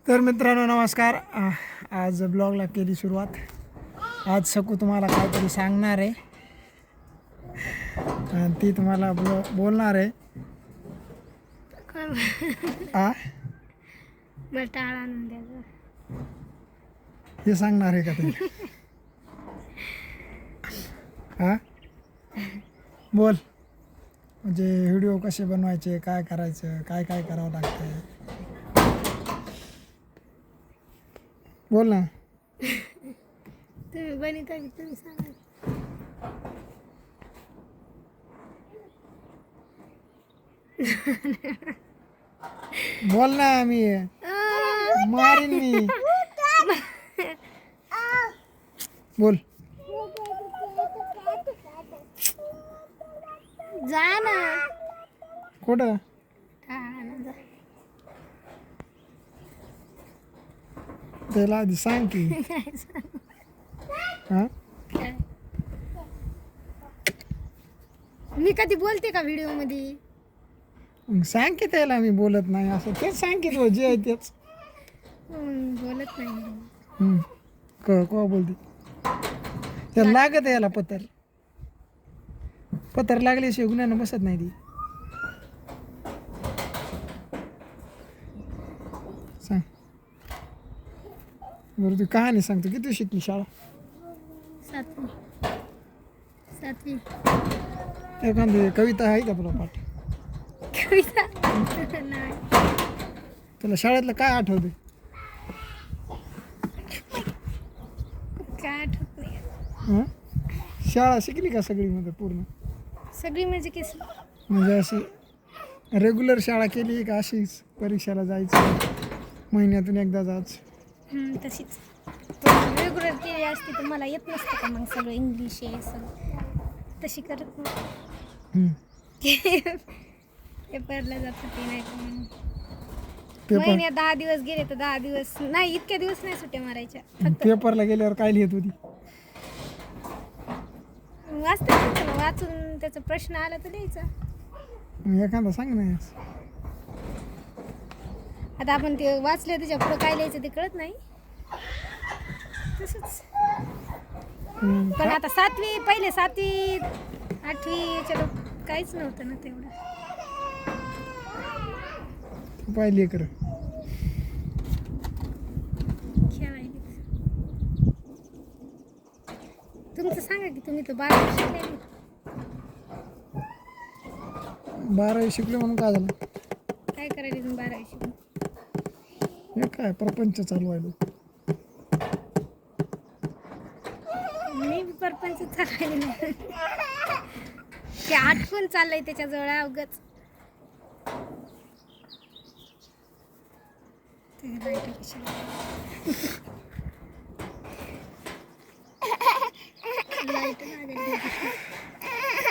तर मित्रांनो नमस्कार. आज ब्लॉगला केली सुरुवात. आज सकू तुम्हाला काहीतरी सांगणार आहे आणि ती तुम्हाला बोलणार आहे. हे सांगणार आहे का तुम्ही? बोल. म्हणजे व्हिडिओ कसे बनवायचे, काय करायचं, काय काय करावं लागतं, बोल ना. तुम्ही बनिता की तुम्ही सांगा. बोल ना. मी मारीन मी. बोल. जा ना. कुठं? त्याला आधी सांग की. हा, मी कधी बोलते का व्हिडिओ मध्ये? मग सांग की त्याला मी बोलत नाही असं. तेच सांग की तू जे आहे तेच. बोलत नाही. कवा बोलते? त्याला लागत आहे याला पत्तर लागल्याशिवाय गुन्ह्यानं बसत नाही ती. सांग बरं. तू कहाणी सांगतो. किती शिकली शाळा? 7वी. एखादी कविता आहे का तुला पाठ? कविता नाही. तुला शाळेतलं काय आठवते? काय आठवत नाही. हां, शाळा शिकली का सगळी मध्ये पूर्ण? सगळी म्हणजे कशी? म्हणजे अशी रेग्युलर शाळा केली का अशीच परीक्षेला जायचं, महिन्यातून एकदा जायचं? तशीच. रेग्युलर केली असती तर मला येत नसतं का मग सगळं इंग्लिश हे सगळं. तशी करत नाही. पेपरला जात होती नाही का मग. महिन्यात 10 दिवस गेले तर 10 दिवस नाही, इतक्या दिवस नाही सुट्ट्या मारायच्या. पेपरला गेल्यावर काय लिहित होती? वाचून त्याचा प्रश्न आला तर द्यायचा. एखादा सांग ना. आता आपण ते वाचले त्याच्या पुढं काय लिहायचं ते कळत नाही तसंच. पण आता 7वी, पहिले 7वी 8वी याच्यात काहीच नव्हतं ना तेवढं. पाहिली कर खेळायला. तुमचं सांगा की तुम्ही तर 12वी शिकलेली. 12वी शिकले म्हणून काय झालं? काय करायला तुम्ही 12वी शिकून? हे काय प्रपंच चालू आहे. मी परपंच चालवायला ते आठवण चाललंय त्याच्याजवळ अवघच. ते